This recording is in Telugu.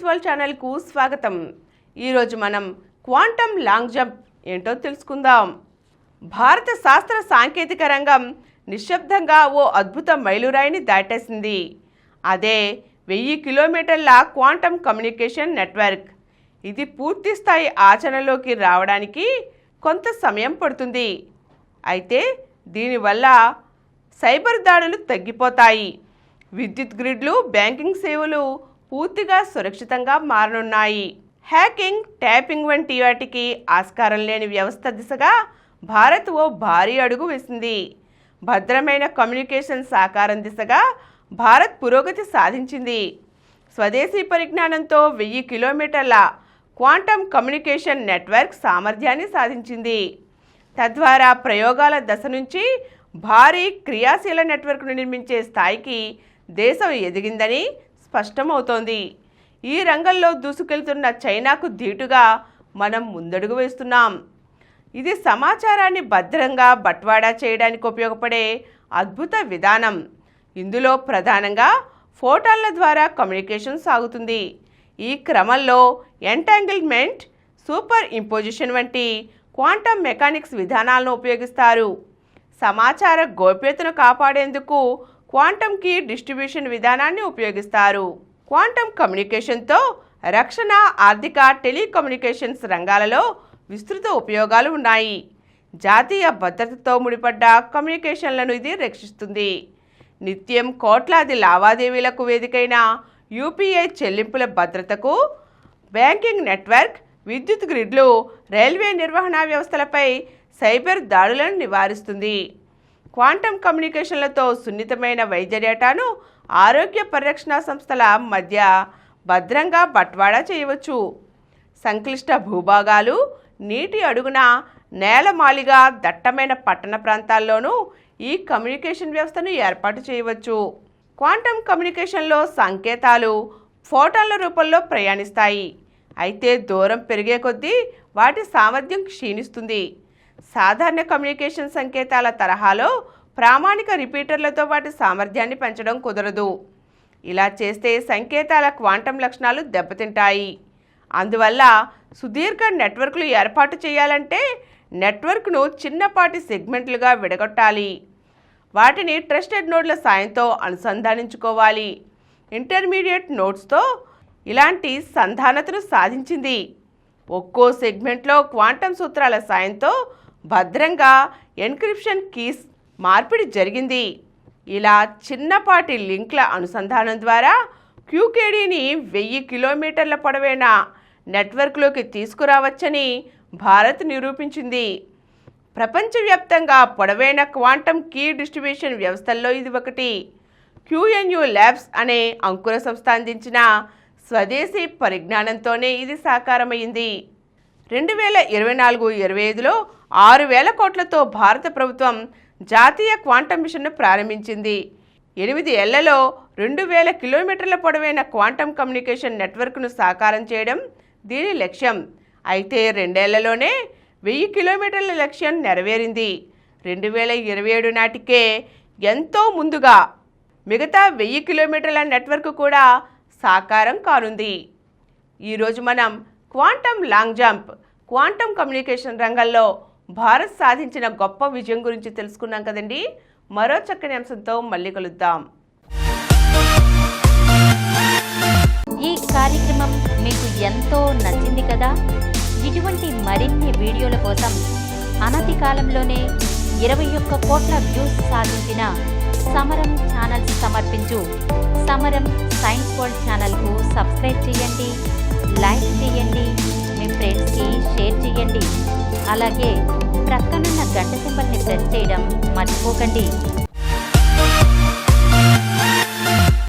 వరల్డ్ ఛానల్కు స్వాగతం. ఈరోజు మనం క్వాంటమ్ లాంగ్ జంప్ ఏంటో తెలుసుకుందాం. భారత శాస్త్ర సాంకేతిక రంగం నిశ్శబ్దంగా ఓ అద్భుత మైలురాయిని దాటేసింది. అదే 1000 కిలోమీటర్ల క్వాంటమ్ కమ్యూనికేషన్ నెట్వర్క్. ఇది పూర్తి స్థాయి ఆచరణలోకి రావడానికి కొంత సమయం పడుతుంది. అయితే దీనివల్ల సైబర్ దాడులు తగ్గిపోతాయి. విద్యుత్ గ్రిడ్లు, బ్యాంకింగ్ సేవలు పూర్తిగా సురక్షితంగా మారనున్నాయి. హ్యాకింగ్, ట్యాపింగ్ వంటి వాటికి ఆస్కారం లేని వ్యవస్థ దిశగా భారత్ ఓ భారీ అడుగు వేసింది. భద్రమైన కమ్యూనికేషన్ సాకారం దిశగా భారత్ పురోగతి సాధించింది. స్వదేశీ పరిజ్ఞానంతో 1000 కిలోమీటర్ల క్వాంటమ్ కమ్యూనికేషన్ నెట్వర్క్ సామర్థ్యాన్ని సాధించింది. తద్వారా ప్రయోగాల దశ నుంచి భారీ క్రియాశీల నెట్వర్క్ను నిర్మించే స్థాయికి దేశం ఎదిగిందని స్పష్టమవుతోంది. ఈ రంగంలో దూసుకెళ్తున్న చైనాకు ధీటుగా మనం ముందడుగు వేస్తున్నాం. ఇది సమాచారాన్ని భద్రంగా బట్వాడా చేయడానికి ఉపయోగపడే అద్భుత విధానం. ఇందులో ప్రధానంగా ఫోటాన్ల ద్వారా కమ్యూనికేషన్ సాగుతుంది. ఈ క్రమంలో ఎంటాంగిల్మెంట్, సూపర్ ఇంపోజిషన్ వంటి క్వాంటమ్ మెకానిక్స్ విధానాలను ఉపయోగిస్తారు. సమాచార గోప్యతను కాపాడేందుకు క్వాంటమ్ కీ డిస్ట్రిబ్యూషన్ విధానాన్ని ఉపయోగిస్తారు. క్వాంటమ్ కమ్యూనికేషన్తో రక్షణ, ఆర్థిక, టెలికమ్యూనికేషన్స్ రంగాలలో విస్తృత ఉపయోగాలు ఉన్నాయి. జాతీయ భద్రతతో ముడిపడ్డ కమ్యూనికేషన్లను ఇది రక్షిస్తుంది. నిత్యం కోట్లాది లావాదేవీలకు వేదికైన యూపీఐ చెల్లింపుల భద్రతకు, బ్యాంకింగ్ నెట్వర్క్, విద్యుత్ గ్రిడ్లు, రైల్వే నిర్వహణ వ్యవస్థలపై సైబర్ దాడులను నివారిస్తుంది. క్వాంటమ్ కమ్యూనికేషన్లతో సున్నితమైన వైద్య డేటాను ఆరోగ్య పరిరక్షణ సంస్థల మధ్య భద్రంగా బట్వాడా చేయవచ్చు. సంక్లిష్ట భూభాగాలు, నీటి అడుగున, నేలమాళిగా, దట్టమైన పట్టణ ప్రాంతాల్లోనూ ఈ కమ్యూనికేషన్ వ్యవస్థను ఏర్పాటు చేయవచ్చు. క్వాంటమ్ కమ్యూనికేషన్లో సంకేతాలు ఫోటాన్ల రూపంలో ప్రయాణిస్తాయి. అయితే దూరం పెరిగే కొద్దీ వాటి సామర్థ్యం క్షీణిస్తుంది. సాధారణ కమ్యూనికేషన్ సంకేతాల తరహాలో ప్రామాణిక రిపీటర్లతో వాటి సామర్థ్యాన్ని పెంచడం కుదరదు. ఇలా చేస్తే సంకేతాల క్వాంటమ్ లక్షణాలు దెబ్బతింటాయి. అందువల్ల సుదీర్ఘ నెట్వర్క్లు ఏర్పాటు చేయాలంటే నెట్వర్క్ను చిన్నపాటి సెగ్మెంట్లుగా విడగొట్టాలి. వాటిని ట్రస్టెడ్ నోడ్ల సాయంతో అనుసంధానించుకోవాలి. ఇంటర్మీడియట్ నోడ్స్తో ఇలాంటి సంధానతను సాధించింది. ఒక్కో సెగ్మెంట్లో క్వాంటమ్ సూత్రాల సాయంతో భద్రంగా ఎన్క్రిప్షన్ కీస్ మార్పిడి జరిగింది. ఇలా చిన్నపాటి లింక్ల అనుసంధానం ద్వారా క్యూకేడీని 1000 కిలోమీటర్ల పొడవైన నెట్వర్క్లోకి తీసుకురావచ్చని భారత్ నిరూపించింది. ప్రపంచవ్యాప్తంగా పొడవైన క్వాంటమ్ కీ డిస్ట్రిబ్యూషన్ వ్యవస్థల్లో ఇది ఒకటి. QNU ల్యాబ్స్ అనే అంకుర సంస్థ అందించిన స్వదేశీ పరిజ్ఞానంతోనే ఇది సాకారమైంది. 2024-25లో 6000 కోట్లతో భారత ప్రభుత్వం జాతీయ క్వాంటమ్ మిషన్ను ప్రారంభించింది. 8 ఏళ్లలో 2000 కిలోమీటర్ల పొడవైన క్వాంటమ్ కమ్యూనికేషన్ నెట్వర్క్ను సాకారం చేయడం దీని లక్ష్యం. అయితే 2 ఏళ్లలోనే 1000 కిలోమీటర్ల లక్ష్యం నెరవేరింది. 2027 నాటికే ఎంతో ముందుగా మిగతా 1000 కిలోమీటర్ల నెట్వర్క్ కూడా సాకారం కానుంది. ఈరోజు మనం quantum long jump, quantum communication రంగంలో భారత్ సాధించిన గొప్ప విజయం గురించి తెలుసుకున్నాం కదండి. మరో చక్కని అంశంతో మళ్ళీ కలుద్దాం. ఈ కార్యక్రమం మీకు ఎంతో నచ్చింది కదా. ఇటువంటి మరిన్ని వీడియోల కోసం అనతి కాలంలోనే 21 కోట్ల వ్యూస్ సాధించిన సమరం ఛానల్స్ సమర్పించు సమరం సైన్స్ వరల్డ్ ఛానల్కు సబ్స్క్రైబ్ చేయండి, లైక్ చేయండి, మీ ఫ్రెండ్స్కి షేర్ చేయండి. అలాగే ప్రక్కనున్న గంట సింబల్ని ప్రెస్ చేయడం మర్చిపోకండి.